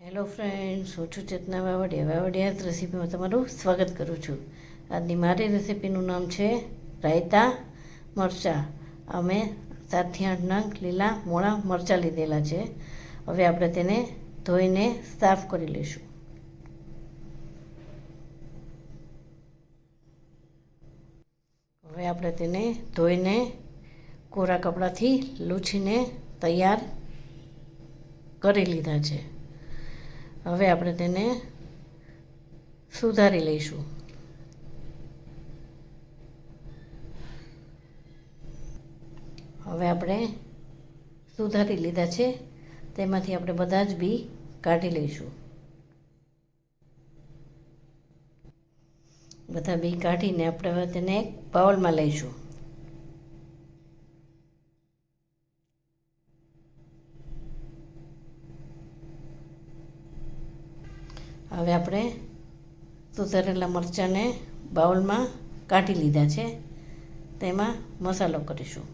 Hello friends, હું છું ચેતના વાવડિયા રેસીપીમાં તમારું સ્વાગત કરું છું. આજની મારી રેસીપીનું નામ છે રાયતા મરચાં. અમે 7થી 8 નંગ લીલા મોળા મરચાં લીધેલા છે. હવે આપણે તેને ધોઈને સાફ કરી લઈશું. હવે આપણે તેને ધોઈને કોરા કપડાથી લૂછીને તૈયાર કરી લીધા છે. હવે આપણે તેને સુધારી લઈશું. હવે આપણે સુધારી લીધા છે, તેમાંથી આપણે બધા જ બી કાઢી લઈશું. બધા બી કાઢીને આપણે હવે તેને એક બાઉલમાં લઈશું. હવે આપણે સુધારેલા મરચાંને બાઉલમાં કાઢી લીધા છે. તેમાં મસાલો કરીશું.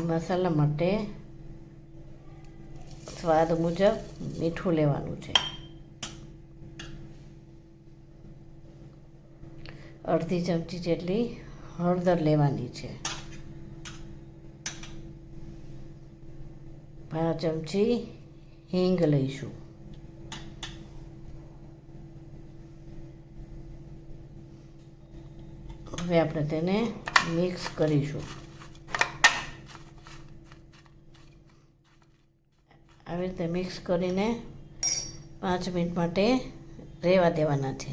મસાલા માટે સ્વાદ મુજબ મીઠું લેવાનું છે. અડધી ચમચી જેટલી હળદર લેવાની છે. 5 ચમચી હિંગ લઈશું. હવે આપણે તેને મિક્સ કરીશું. આવી રીતે મિક્સ કરીને 5 મિનિટ માટે રહેવા દેવાના છે.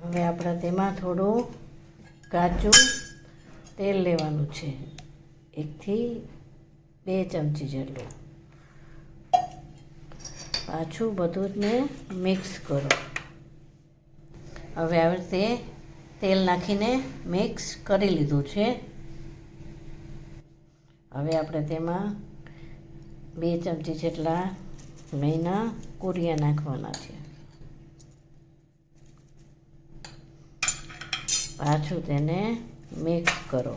હવે આપણે તેમાં થોડું કાચું તેલ લેવાનું છે, 1 થી 2 ચમચી જેટલું. પાછું બધું જ ને મિક્સ કરો. હવે આવી રીતે તેલ નાખીને મિક્સ કરી લીધું છે. હવે આપણે તેમાં 2 ચમચી જેટલા મેના કુરિયા નાખવાના છે. પાછું તેને મિક્સ કરો.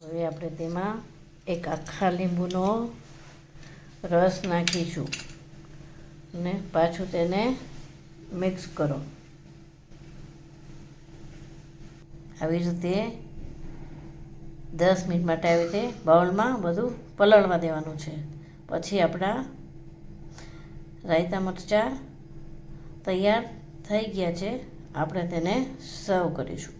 હવે આપણે તેમાં એક આખા લીંબુનો રસ નાખીશું અને પાછું તેને મિક્સ કરો. આવી રીતે 10 મિનિટ માટે આવી રીતે બાઉલમાં બધું પલળવા દેવાનું છે. પછી આપણા રાયતા મરચાં તૈયાર થઈ ગયા છે. આપણે તેને સર્વ કરીશું.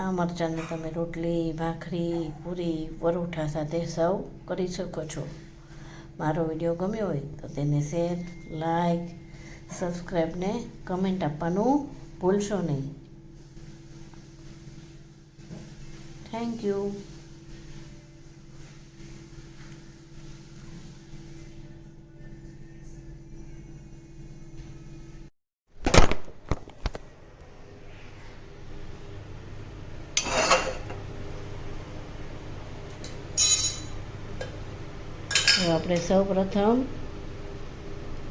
આ મરચાંને તમે રોટલી, ભાખરી, પૂરી, પરોઠા સાથે સર્વ કરી શકો છો. મારો વિડીયો ગમ્યો હોય તો તેને શેર, લાઈક, સબસ્ક્રાઈબ ને કમેન્ટ આપવાનું ભૂલશો નહીં. Thank you. હવે આપણે સૌ પ્રથમ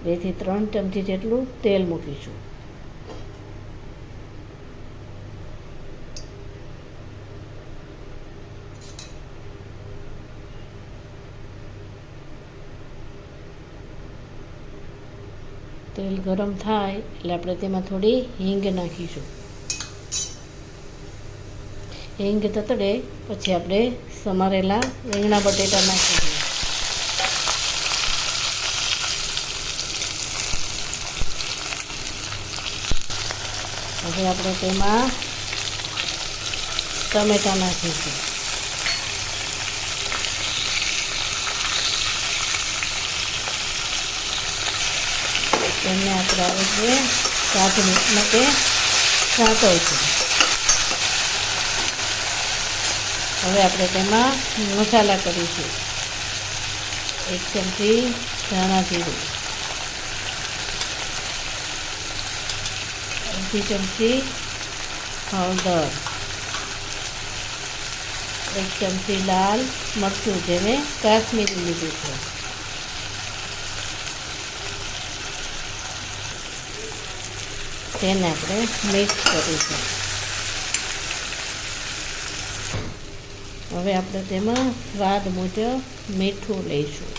2 થી 3 ચમચી જેટલું તેલ મૂકીશું. તેલ ગરમ થાય એટલે આપણે તેમાં થોડી હિંગ નાખીશું. હિંગ તતડે પછી આપણે સમારેલા રીંગણા બટેટા નાખીશું. હવે આપણે તેમાં ટમેટાં નાખીશું. તેને આપણે આવી રીતે 7 મિનિટ માટે સાંતળીશું. હવે આપણે તેમાં મસાલા કરીશું. 1 ચમચી ધાણા જીરું, 1 ચમચી હળદર, 1 ચમચી લાલ મરચું જે મેં કાશ્મીરી લીધું છે, તેને આપણે મિક્સ કરીશું. હવે આપણે તેમાં સ્વાદ મુજબ મીઠું લઈશું,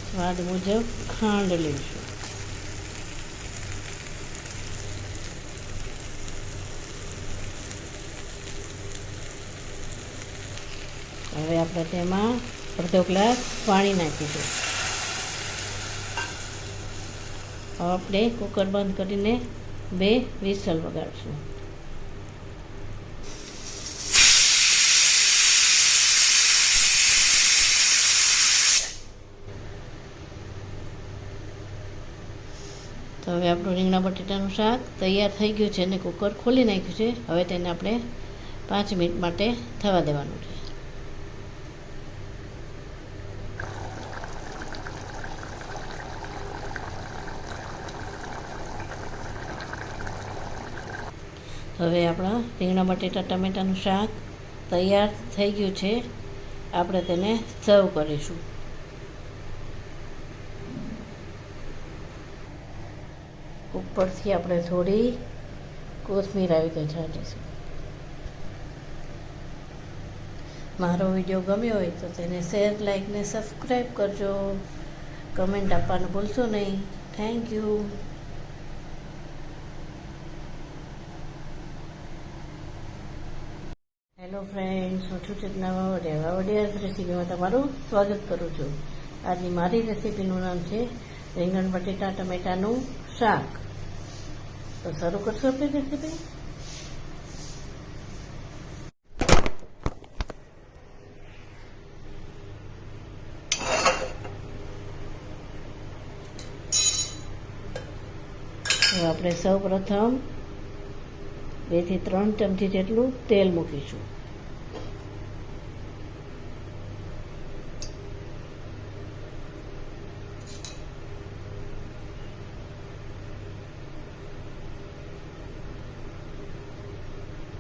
સ્વાદ મુજબ ખાંડ લઈશું, હવે આપણે તેમાં અડધો ગ્લાસ પાણી નાખીશું. હવે આપણે કુકર બંધ કરીને 2 વિસલ વગાડશું. તો હવે આપણું રીંગણા બટેટાનું શાક તૈયાર થઈ ગયું છે અને કુકર ખોલી નાખ્યું છે. હવે તેને આપણે 5 મિનિટ માટે થવા દેવાનું છે. હવે આપણા રીંગણા બટેટા ટમેટાનું શાક તૈયાર થઈ ગયું છે. આપણે તેને સર્વ કરીશું. ઉપરથી આપણે થોડી કોથમીર આવી ગઈ છાંટીશું. મારો વિડીયો ગમ્યો હોય તો તેને શેર, લાઈક ને સબસ્ક્રાઈબ કરજો. કમેન્ટ આપવાનું ભૂલશો નહીં. Thank you. હેલો ફ્રેન્ડ્સ, હું છું ચેતના વાવડિયા રેસીપીમાં તમારું સ્વાગત કરું છું. આજની મારી રેસીપીનું નામ છે રીંગણ બટેટા ટમેટાનું શાક. તો શરૂ કરશો આપણી રેસીપી. તો આપણે સૌ પ્રથમ 2 થી 3 ચમચી જેટલું તેલ મૂકીશું.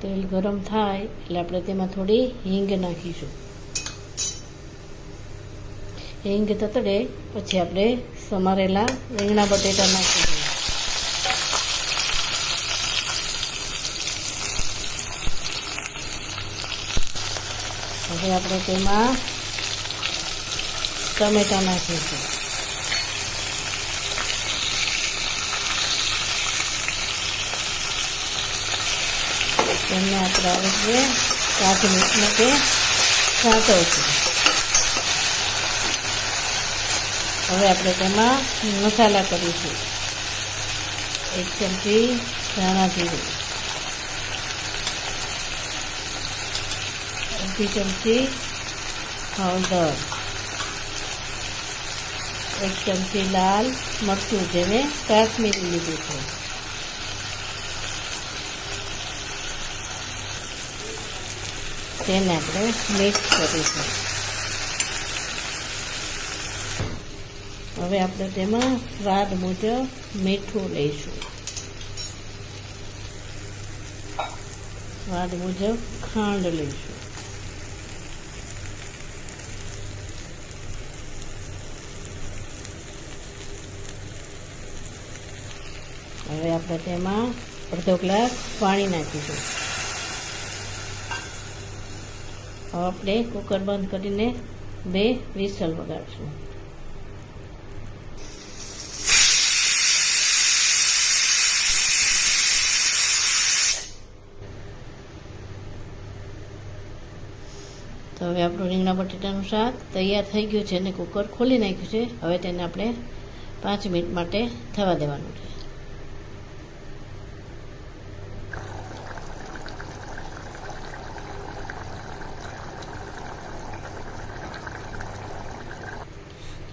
તેલ ગરમ થાય એટલે આપણે તેમાં થોડી હિંગ નાખીશું. હિંગ તતડે પછી આપણે સમારેલા રીંગણા બટેટા નાખીશું. હવે આપણે તેમાં ટમેટા નાખીશું. તેમને આપણે આ રીતે 5 મિનિટ માટે સાંતળીશું. હવે આપણે તેમાં મસાલા કરીશું. 1 ચમચી ધાણા જીરું, 1 ચમચી હળદર, 1 ચમચી લાલ મરચું જે મેં કાશ્મીરી લીધું છે, તેને આપણે મિક્સ કરીશું. હવે આપણે તેમાં સ્વાદ મુજબ મીઠું લઈશું, સ્વાદ મુજબ ખાંડ લઈશું, હવે આપણે તેમાં અડધો ગ્લાસ પાણી નાખીશું. હવે આપણે કુકર બંધ કરીને 2 વિસલ વગાડશું. તો હવે આપણું રીંગણા બટેટાનું શાક તૈયાર થઈ ગયું છે અને કુકર ખોલી નાખ્યું છે. હવે તેને આપણે 5 મિનિટ માટે થવા દેવાનું છે.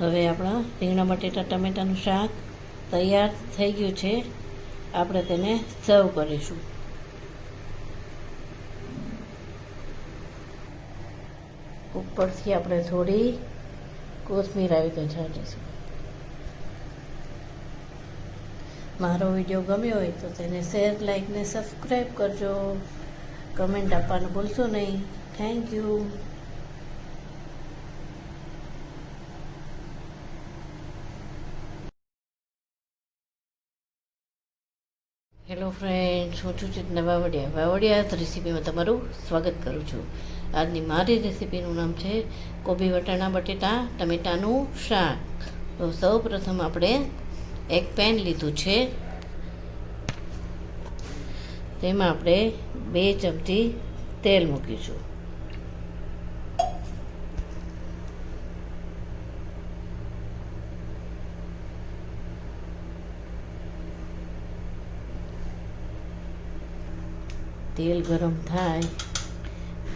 હવે આપણા રીંગણા બટેટા ટમેટાનું શાક તૈયાર થઈ ગયું છે. આપણે તેને સર્વ કરીશું. ઉપરથી આપણે થોડી કોથમીર આવી રીતે છાંટીશું. મારો વિડીયો ગમ્યો હોય તો તેને શેર, લાઈક ને સબસ્ક્રાઈબ કરજો. કમેન્ટ આપવાનું ભૂલશો નહીં. Thank you. હેલો ફ્રેન્ડ્સ, હું છું ચેતના વાવડિયા રેસીપીમાં તમારું સ્વાગત કરું છું. આજની મારી રેસીપીનું નામ છે કોબી વટાણા બટેટા ટમેટાનું શાક. તો સૌ પ્રથમ આપણે એક પેન લીધું છે. તેમાં આપણે 2 ચમચી તેલ મૂકીશું. તેલ ગરમ થાય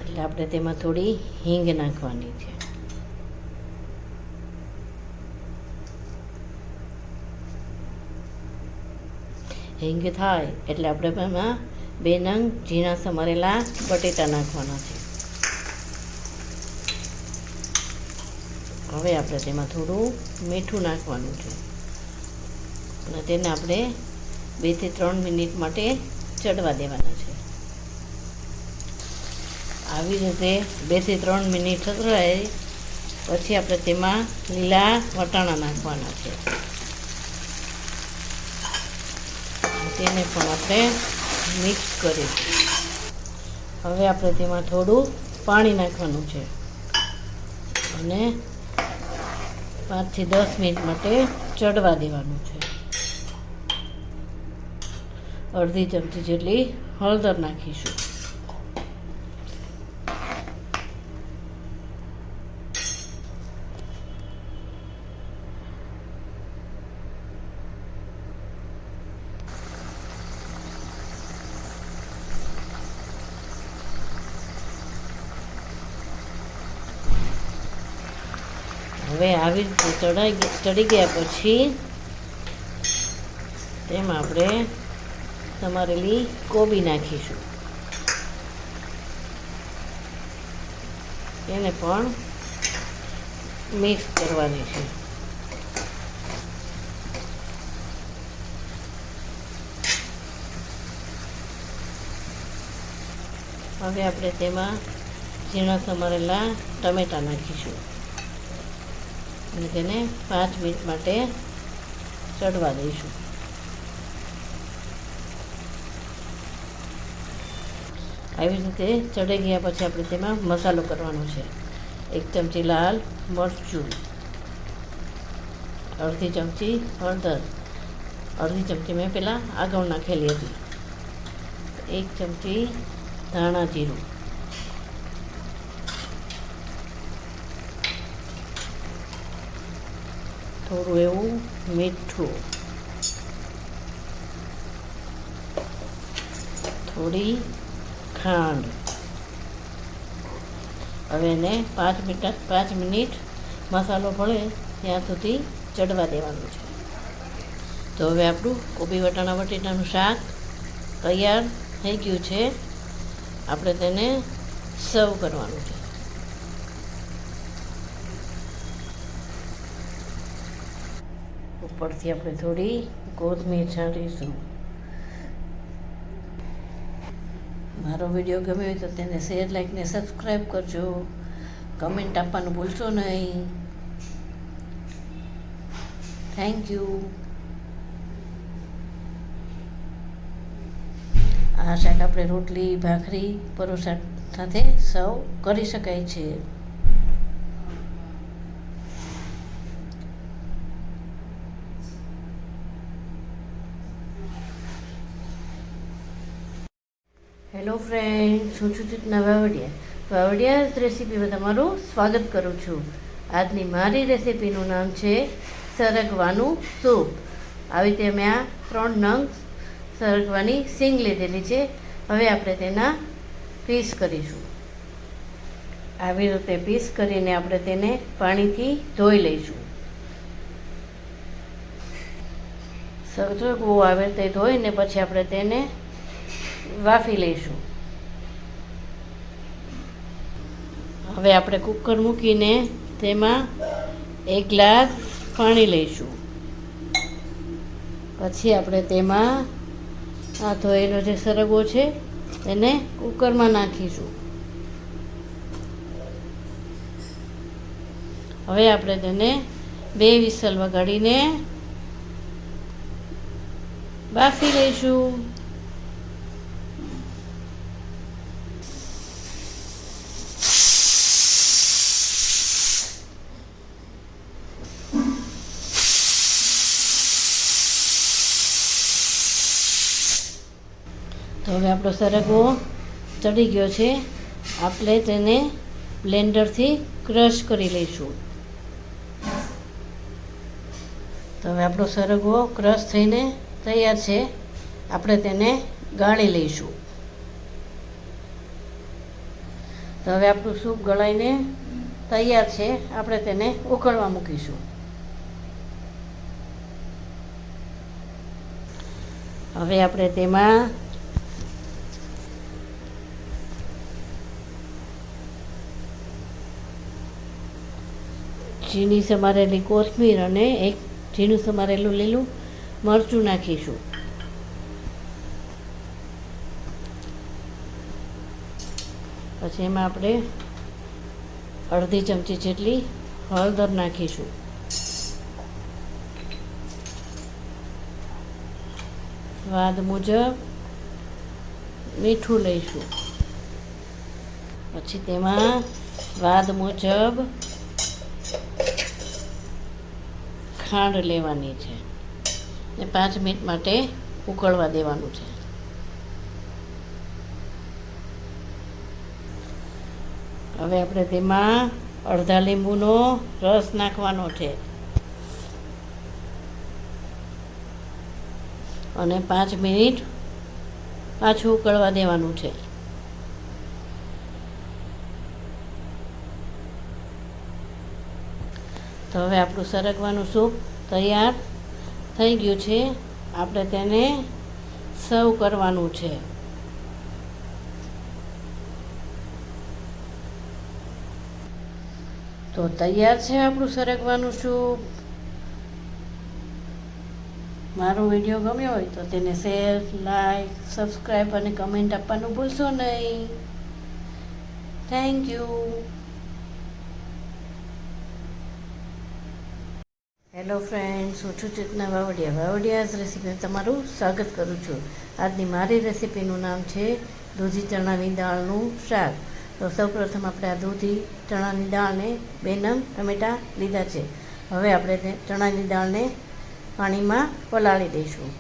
એટલે આપણે તેમાં થોડી હિંગ નાખવાની છે. હિંગ થાય એટલે આપણે એમાં 2 નંગ ઝીણા સમારેલા બટેટા નાખવાના છે. હવે આપણે તેમાં થોડું મીઠું નાખવાનું છે અને તેને આપણે 2 થી 3 મિનિટ માટે ચડવા દેવાના છે. આવી રીતે 2 થી 3 મિનિટ ચડવાય પછી આપણે તેમાં લીલા વટાણા નાખવાના છે. તેને પણ આપણે મિક્સ કરીશું. હવે આપણે તેમાં થોડું પાણી નાખવાનું છે અને 5 થી 10 મિનિટ માટે ચડવા દેવાનું છે. અડધી ચમચી જેટલી હળદર નાખીશું. હવે આવી રીતે ચડી ગયા પછી તેમાં આપણે સમારેલી કોબી નાખીશું. એને પણ મિક્સ કરવાની છે. હવે આપણે તેમાં ઝીણા સમારેલા ટમેટાં નાખીશું અને તેને 5 મિનિટ માટે ચડવા દઈશું. આવી રીતે ચડી ગયા પછી આપણે તેમાં મસાલો કરવાનો છે. 1 ચમચી લાલ મરચું, અડધી ચમચી હળદર, અડધી ચમચી મેં પહેલાં આગળ નાખેલી હતી, 1 ચમચી ધાણા જીરું, થોડું એવું મીઠું, થોડી ખાંડ. હવે એને 5 મિનિટ મસાલો ભળે ત્યાં સુધી ચડવા દેવાનું છે. તો હવે આપણું કોબી વટાણા બટેટાનું શાક તૈયાર થઈ ગયું છે. આપણે તેને સર્વ કરવાનું છે. ઉપરથી આપણે થોડી કોથમીર છાંટીશું. મારો વિડીયો ગમ્યો હોય તો તેને શેર, લાઈક ને સબસ્ક્રાઈબ કરજો. કમેન્ટ આપવાનું ભૂલશો નહીં. Thank you. આ શાક આપણે રોટલી, ભાખરી, પરોઠા સાથે સર્વ કરી શકાય છે. હેલો ફ્રેન્ડ્સ, હું છું ચેતના વાવડિયા રેસીપીમાં તમારું સ્વાગત કરું છું. આજની મારી રેસીપીનું નામ છે સરગવાનું સૂપ. આવી રીતે મેં આ 3 નંગ સરગવાની સિંગ લીધેલી છે. હવે આપણે તેના પીસ કરીશું. આવી રીતે પીસ કરીને આપણે તેને પાણીથી ધોઈ લઈશું. સરગવો આવે તે ધોઈને પછી આપણે તેને વાફી લઈશું. હવે આપણે કુકર મૂકીને તેમાં 1 ગ્લાસ પાણી લઈશું. પછી આપણે તેમાં આ ધોયેલો જે સરગવો છે એને કુકરમાં નાખીશું. હવે આપણે તેને 2 વિસલ વગાડીને બાફી લઈશું. તો હવે આપણો સરગવો ચડી ગયો છે. આપણે તેને બ્લેન્ડરથી ક્રશ કરી લઈશું. તો હવે આપણો સરગવો ક્રશ થઈને તૈયાર છે. આપણે તેને ગાળી લઈશું. તો હવે આપણું સૂપ ગળાઈને તૈયાર છે. આપણે તેને ઉકળવા મૂકીશું. હવે આપણે તેમાં ઝીણી સમારેલી કોથમીર અને 1 ઝીણું સમારેલું લીલું મરચું નાખીશું. પછી એમાં આપણે અડધી ચમચી જેટલી હળદર નાખીશું. સ્વાદ મુજબ મીઠું લઈશું. પછી તેમાં સ્વાદ મુજબ ખાંડ લેવાની છે ને 5 મિનિટ માટે ઉકળવા દેવાનું છે. હવે આપણે તેમાં અડધા લીંબુનો રસ નાખવાનો છે અને 5 મિનિટ પાછું ઉકળવા દેવાનું છે. તો હવે આપણું સરગવાનું સૂપ તૈયાર થઈ ગયું છે. આપણે તેને સર્વ કરવાનું છે. તો તૈયાર છે આપણું સરગવાનું સૂપ. મારો વિડીયો ગમ્યો હોય તો તેને શેર, લાઈક, સબસ્ક્રાઈબ અને કમેન્ટ આપવાનું ભૂલશો નહીં. Thank you. હેલો ફ્રેન્ડ્સ, હું છું ચેતના વાવડિયાઝ રેસીપી તમારું સ્વાગત કરું છું. આજની મારી રેસીપીનું નામ છે દૂધી ચણાની દાળનું શાક. તો સૌપ્રથમ આપણે આ દૂધી ચણાની દાળને 2 નંગ ટમેટાં લીધા છે. હવે આપણે તે ચણાની દાળને પાણીમાં પલાળી દઈશું.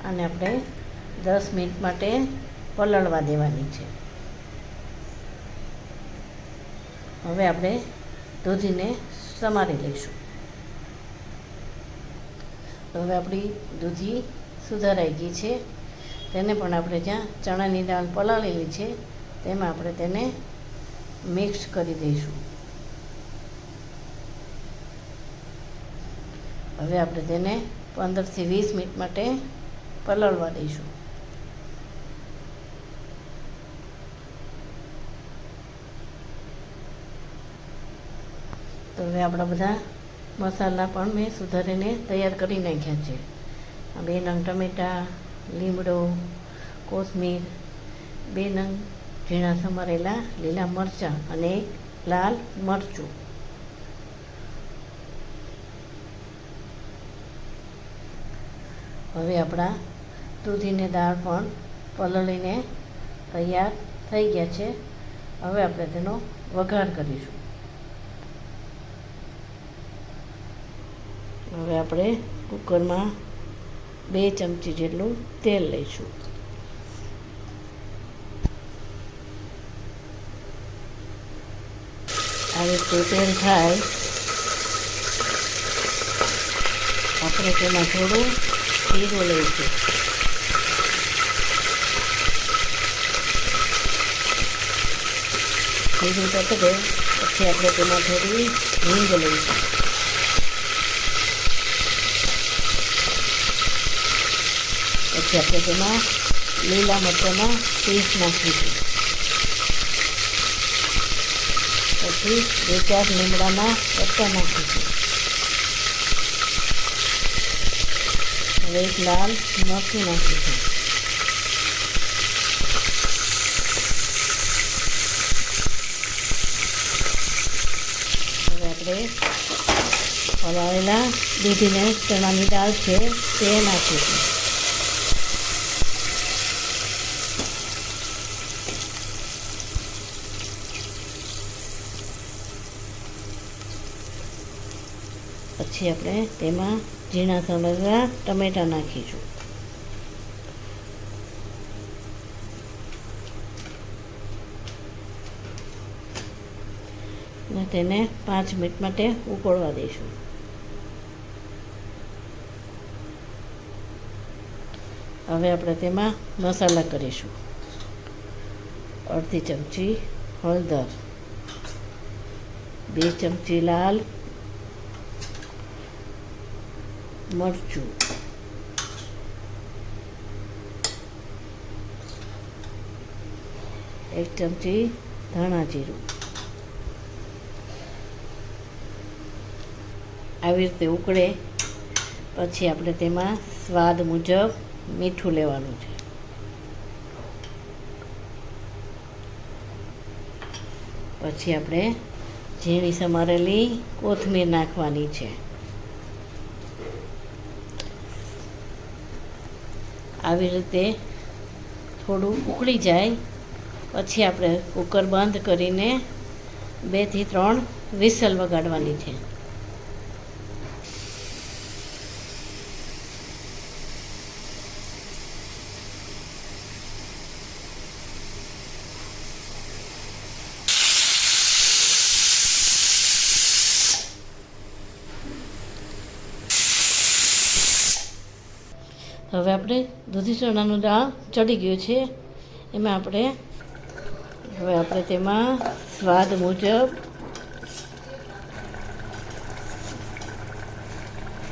અને આપણે 10 મિનિટ માટે પલાળવા દેવાની છે. હવે આપણે દૂધીને સમારી લઈશું. તો હવે આપણી દૂધી સુધારાઈ ગઈ છે. તેને પણ આપણે જ્યાં ચણાની દાળ પલાળેલી છે તેમાં આપણે તેને મિક્સ કરી દઈશું. હવે આપણે તેને 15 થી 20 મિનિટ માટે પલાળવા દઈશું. તો હવે આપણા બધા મસાલા પણ મેં સુધારીને તૈયાર કરી નાખ્યા છે. 2 નંગ ટમેટાં, લીમડો, કોથમીર, 2 નંગ ઝીણા સમારેલા લીલા મરચાં અને 1 લાલ મરચું. હવે આપણા દૂધીને દાળ પણ પલાળીને તૈયાર થઈ ગયા છે. હવે આપણે તેનો વઘાર કરીશું. હવે આપણે કુકરમાં 2 ચમચી જેટલું તેલ લઈશું. આ રીતે તેલ થાય આપણે તેમાં થોડું જીરું લઈશું. જીરું તતડે પછી આપણે તેમાં થોડી હિંગ લઈશું. પછી પછી આપણે તેમાં લીલા મરચાંના પીસ નાખીશું. પછી 2-4 લીમડાના પત્તા નાખીશું. હવે એક લાલ મરચું નાખીશું. હવે આપણે પલાળેલા દૂધીને ચણાની દાળ છે તે નાખીશું. પછી આપણે તેમાં ઝીણા સમારેલા ટમેટાં નાખીશું. અને તેને 5 મિનિટ માટે ઉકળવા દઈશું. હવે આપણે તેમાં મસાલા કરીશું. અડધી ચમચી હળદર, 2 ચમચી લાલ મરચું, 1 ચમચી ધાણા જીરું. આવી રીતે ઉકળે પછી આપણે તેમાં સ્વાદ મુજબ મીઠું લેવાનું છે. પછી આપણે ઝીણી સમારેલી કોથમીર નાખવાની છે. આવી રીતે થોડું ઉકળી જાય પછી આપણે કુકર બંધ કરીને 2 થી 3 વિસલ વગાડવાની છે. હવે આપણે દૂધી ચણાનું દાળ ચડી ગયું છે. એમાં આપણે તેમાં સ્વાદ મુજબ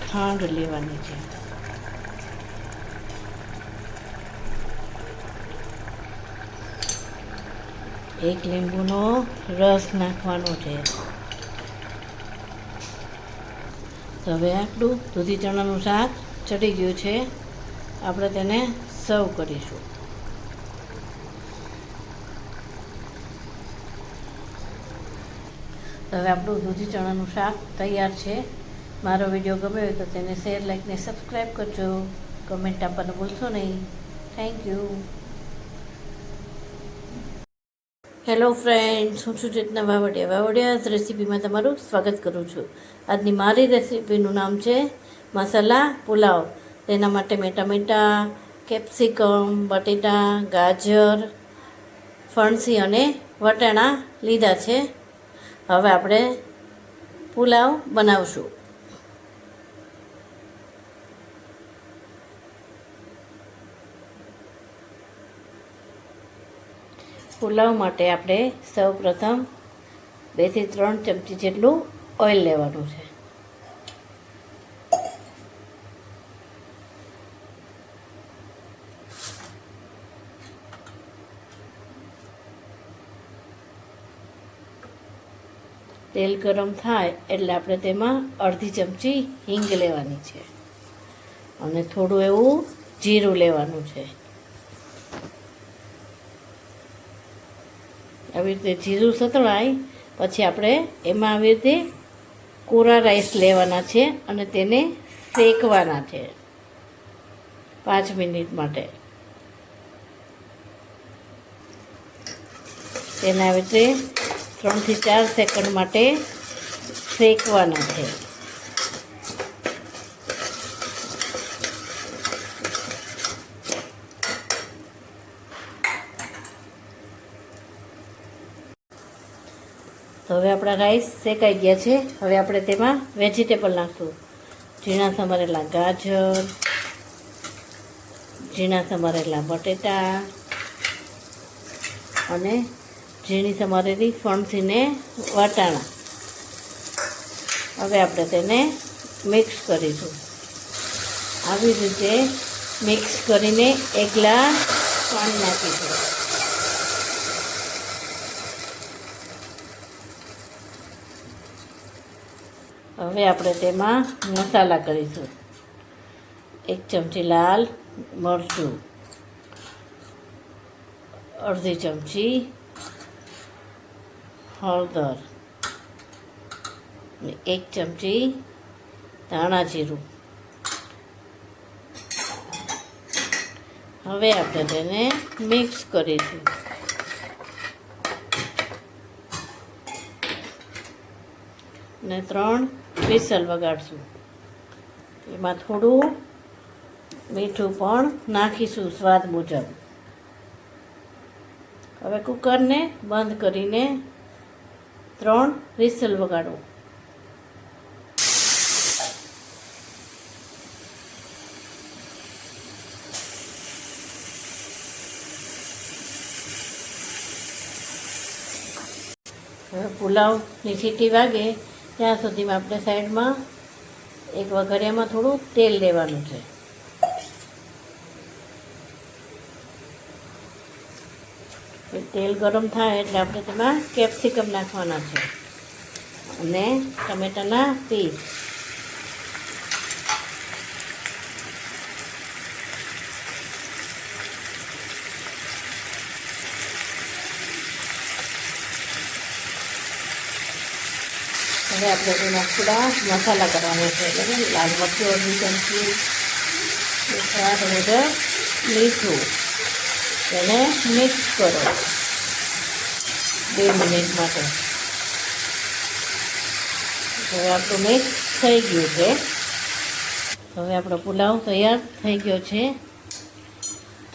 ખાંડ લેવાની છે. એક લીંબુનો રસ નાખવાનો છે. તો હવે આપણું દૂધી ચણાનું શાક ચડી ગયું છે. આપણે તેને સર્વ કરીશું. હવે આપણું દૂધી ચણાનું શાક તૈયાર છે. મારો વિડીયો ગમ્યો હોય તો તેને શેર, લાઈક ને સબસ્ક્રાઈબ કરજો. કમેન્ટ આપવાનું ભૂલશો નહીં. Thank you. હેલો ફ્રેન્ડ્સ, હું છું ચેતના વાવડિયા રેસીપીમાં તમારું સ્વાગત કરું છું. આજની મારી રેસીપીનું નામ છે મસાલા પુલાવ. તેના માટે મેં ટમેટાં, કેપ્સિકમ, બટેટા, ગાજર, ફણસી અને વટાણા લીધા છે. હવે આપણે પુલાવ બનાવશું. પુલાવ માટે આપણે સૌપ્રથમ 2 થી 3 ચમચી જેટલું ઓઇલ લેવાનું છે. તેલ ગરમ થાય એટલે આપણે તેમાં અડધી ચમચી હિંગ લેવાની છે અને થોડું એવું જીરું લેવાનું છે. આવી રીતે જીરું સતળાય પછી આપણે એમાં આવી રીતે કોરા રાઈસ લેવાના છે અને તેને શેકવાના છે 5 મિનિટ માટે. તેને આવી રીતે 3 થી 4 સેકન્ડ માટે શેકવાના છે. તો હવે આપણા રાઈસ શેકાઈ ગયા છે. હવે આપણે તેમાં વેજીટેબલ નાખશું. ઝીણા સમારેલા ગાજર, ઝીણા સમારેલા બટેટા અને ઝીણી સમારેલી ફણસીને વટાણા. હવે આપણે તેને મિક્સ કરીશું. આવી રીતે મિક્સ કરીને 1 ગ્લાસ પાણી નાખીશું. હવે આપણે તેમાં મસાલા કરીશું. 1 ચમચી લાલ મરચું, અડધી ચમચી હળદર, 1 ચમચી ધાણા જીરું. હવે આપણે તેને મિક્સ કરીશું. ને 3 વિસલ વગાડશું. એમાં થોડું મીઠું પણ નાખીશું સ્વાદ મુજબ. હવે કુકરને બંધ કરીને 3 વિસલ વગાડો. હવે પુલાવની સીટી વાગે ત્યાં સુધીમાં આપણે સાઈડમાં એક વઘારિયામાં થોડું તેલ લેવાનું છે. તેલ ગરમ થાય એટલે આપણે તેમાં કેપ્સિકમ નાખવાના છે અને ટમેટાના પીસ. હવે આપણે તેમાં થોડા મસાલા કરવાના છે. એટલે લાલ મરચું અડધી ચમચી, સ્વાદ મુજબ મીઠું. એને મિક્સ કરો 2 મિનિટ માટે. હવે આપણું મિક્સ થઈ ગયું છે. હવે આપણો પુલાવ તૈયાર થઈ ગયો છે.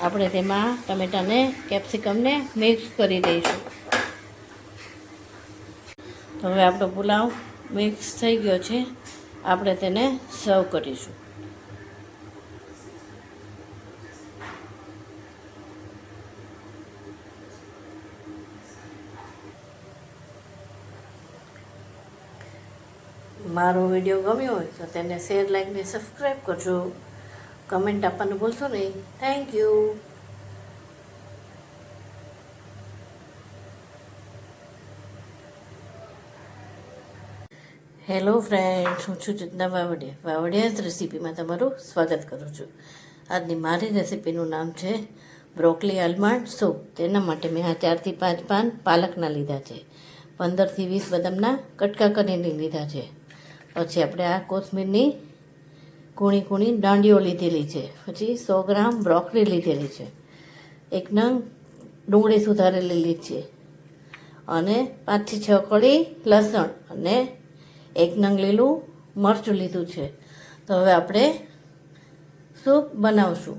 આપણે તેમાં ટમેટાને કેપ્સિકમને મિક્સ કરી દઈશું. હવે આપણો પુલાવ મિક્સ થઈ ગયો છે. આપણે તેને સર્વ કરીશું. મારો વિડીયો ગમ્યો હોય તો તેને શેર, લાઈક ને સબસ્ક્રાઈબ કરજો. કમેન્ટ આપવાનું ભૂલશો નહીં. Thank you. હેલો ફ્રેન્ડ્સ, હું છું ચેતના વાવડિયા. વાવડિયા રેસીપીમાં તમારું સ્વાગત કરું છું. આજની મારી રેસીપીનું નામ છે બ્રોકલી આલમંડ સૂપ. તેના માટે મેં આ 4 થી 5 પાન પાલકના લીધા છે. 15 થી 20 બદામના કટકા કરીને લીધા છે. પછી આપણે આ કોથમીરની કૂણી દાંડીઓ લીધેલી છે. પછી 100 ગ્રામ બ્રોકલી લીધેલી છે. 1 નંગ ડુંગળી સુધારેલી છે અને 5 થી 6 કળી લસણ અને 1 નંગ લીલું મરચું લીધું છે. તો હવે આપણે સૂપ બનાવશું.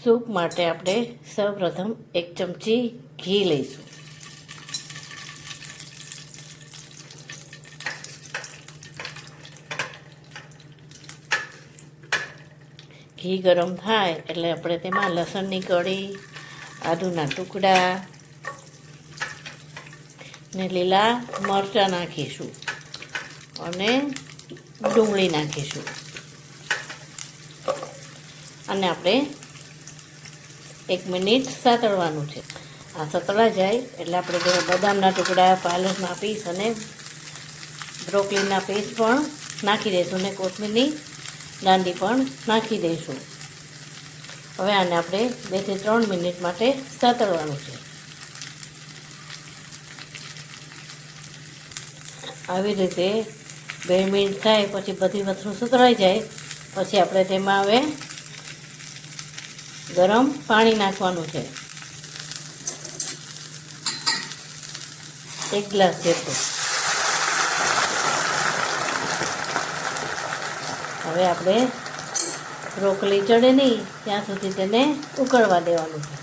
સૂપ માટે આપણે સૌપ્રથમ 1 ચમચી ઘી લઈશું. ઘી ગરમ થાય એટલે આપણે તેમાં લસણની કળી, આદુના ટુકડા ને લીલા મરચાં નાખીશું અને ડુંગળી નાખીશું. અને આપણે 1 મિનિટ સાતળવાનું છે. આ સતળા જાય એટલે આપણે તેમાં બદામના ટુકડા, પાલકના પીસ અને બ્રોકલીના પીસ પણ નાખી દઈશું અને કોથમીરની દાંડી પણ નાખી દઈશું. હવે આને આપણે 2 થી 3 મિનિટ માટે સાતળવાનું છે. આવી રીતે 2 મિનિટ થાય પછી બધી વસ્તુ સતળાઈ જાય પછી આપણે તેમાં હવે ગરમ પાણી નાખવાનું છે. 1 ગ્લાસ જેટલું. હવે આપણે બ્રોકલી ચડે નહીં ત્યાં સુધી તેને ઉકળવા દેવાનું છે.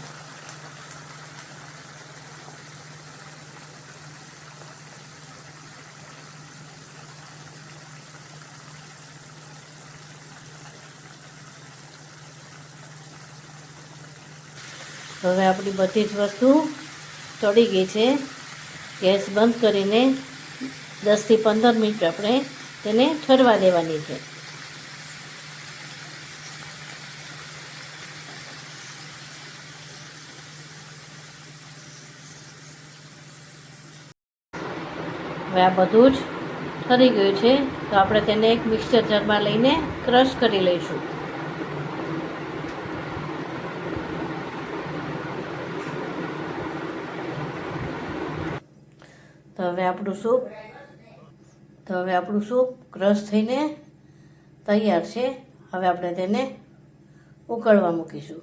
હવે આપણી બધી જ વસ્તુ ચડી ગઈ છે. ગેસ બંધ કરીને 10થી 15 મિનિટ આપણે તેને ઠરવા દેવાની છે. હવે આ બધું જ ઠરી ગયું છે, તો આપણે તેને એક મિક્સર જારમાં લઈને ક્રશ કરી લઈશું. તો હવે આપણું સૂપ ક્રશ થઈને તૈયાર છે. હવે આપણે તેને ઉકળવા મૂકીશું.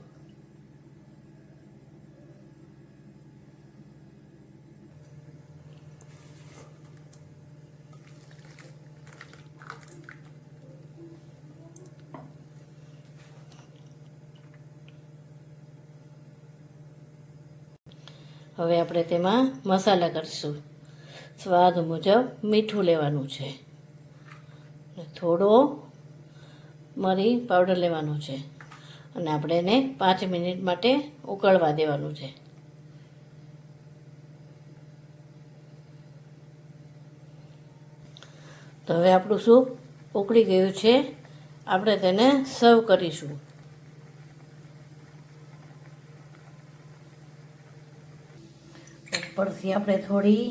હવે આપણે તેમાં મસાલા કરીશું. સ્વાદ મુજબ મીઠું લેવાનું છે, થોડો મરી પાવડર લેવાનો છે, અને આપણે એને 5 મિનિટ માટે ઉકળવા દેવાનું છે. તો હવે આપણું સૂપ ઉકળી ગયું છે. આપણે તેને સર્વ કરીશું. ઉપરથી આપણે થોડી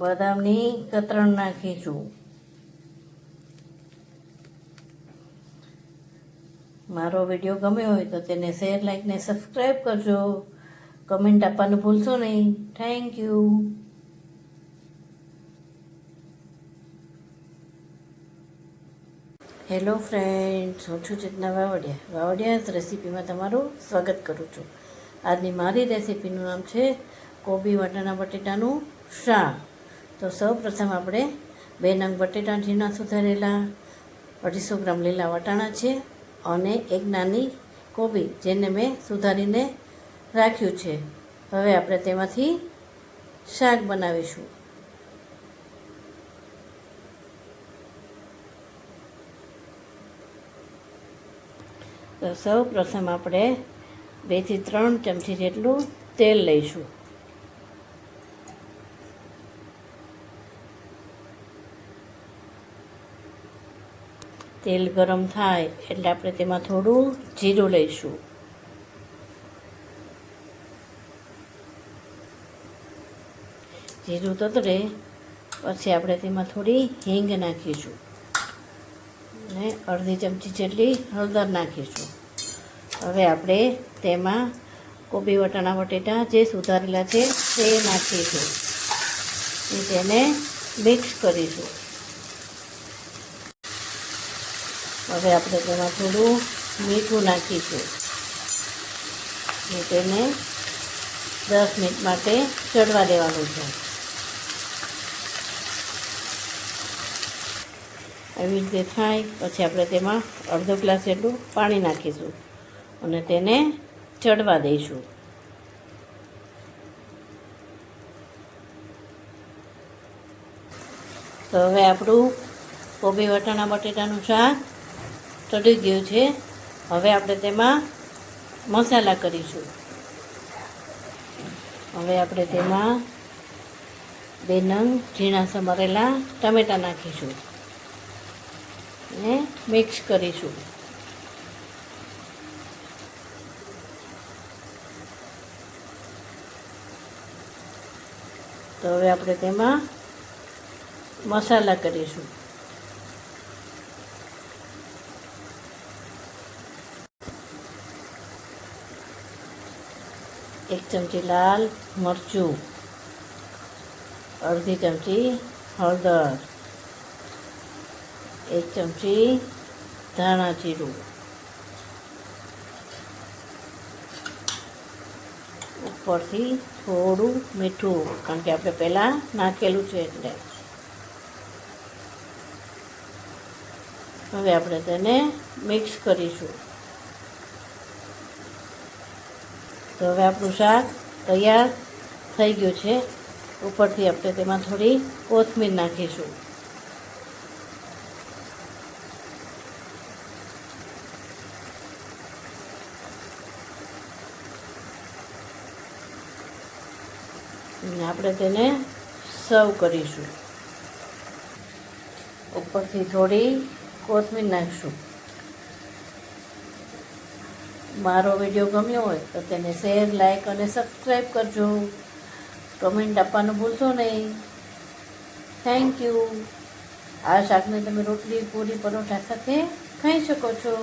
બદામની કતરણ નાખીશું. મારો વિડીયો ગમ્યો હોય તો તેને શેર, લાઈક ને સબસ્ક્રાઈબ કરજો. કમેન્ટ આપવાનું ભૂલશો નહીં. Thank you. હેલો ફ્રેન્ડ્સ, હું છું ચેતના વાવડિયા રેસીપીમાં તમારું સ્વાગત કરું છું. આજની મારી રેસીપીનું નામ છે કોબી વટાણા બટેટાનું શાક. તો સૌ પ્રથમ આપણે 2 નંગ બટેટા ઝીણા સુધારેલા, 250 ગ્રામ લીલા વટાણા છે, અને 1 નાની કોબી જેને મેં સુધારીને રાખ્યું છે. હવે આપણે તેમાંથી શાક બનાવીશું. તો સૌ પ્રથમ આપણે 2 થી 3 ચમચી જેટલું તેલ લઈશું. તેલ ગરમ થાય એટલે આપણે તેમાં થોડું જીરું લઈશું. જીરું તતડે પછી આપણે તેમાં થોડી હિંગ નાખીશું, અને અડધી ચમચી જેટલી હળદર નાખીશું. હવે આપણે તેમાં કોબી વટાણા બટેટા જે સુધારેલા છે તે નાખીશું, તેને મિક્સ કરીશું. હવે આપણે તેમાં થોડું મીઠું નાખીશું, અને તેને 10 મિનિટ માટે ચડવા દેવાનું છે. આવી રીતે થાય પછી આપણે તેમાં અડધો ગ્લાસ જેટલું પાણી નાખીશું, અને તેને ચડવા દઈશું. તો હવે આપણું કોબી વટાણા બટેટાનું શાક ચડી ગયું છે. હવે આપણે તેમાં મસાલા કરીશું. હવે આપણે તેમાં 2 નંગ ઝીણા સમારેલા ટમેટાં નાખીશું, ને મિક્સ કરીશું. તો હવે આપણે તેમાં મસાલા કરીશું. 1 ચમચી લાલ મરચું, અડધી ચમચી હળદર, 1 ચમચી ધાણા જીરું, ઉપરથી થોડું મીઠું, કારણ કે આપણે પહેલાં નાખેલું છે એટલે. હવે આપણે તેને મિક્સ કરીશું. તો હવે આપણું શાક તૈયાર થઈ ગયું છે. ઉપરથી આપણે તેમાં થોડી કોથમીર નાખીશું. અને આપણે તેને સર્વ કરીશું. ઉપરથી થોડી કોથમીર નાખશું. મારો વિડીયો ગમ્યો હોય તો તેને શેર, લાઈક અને સબસ્ક્રાઈબ કરજો. કમેન્ટ આપવાનું ભૂલશો નહીં. Thank you. આ શાકને તમે રોટલી, પૂરી, પરોઠા સાથે ખાઈ શકો છો.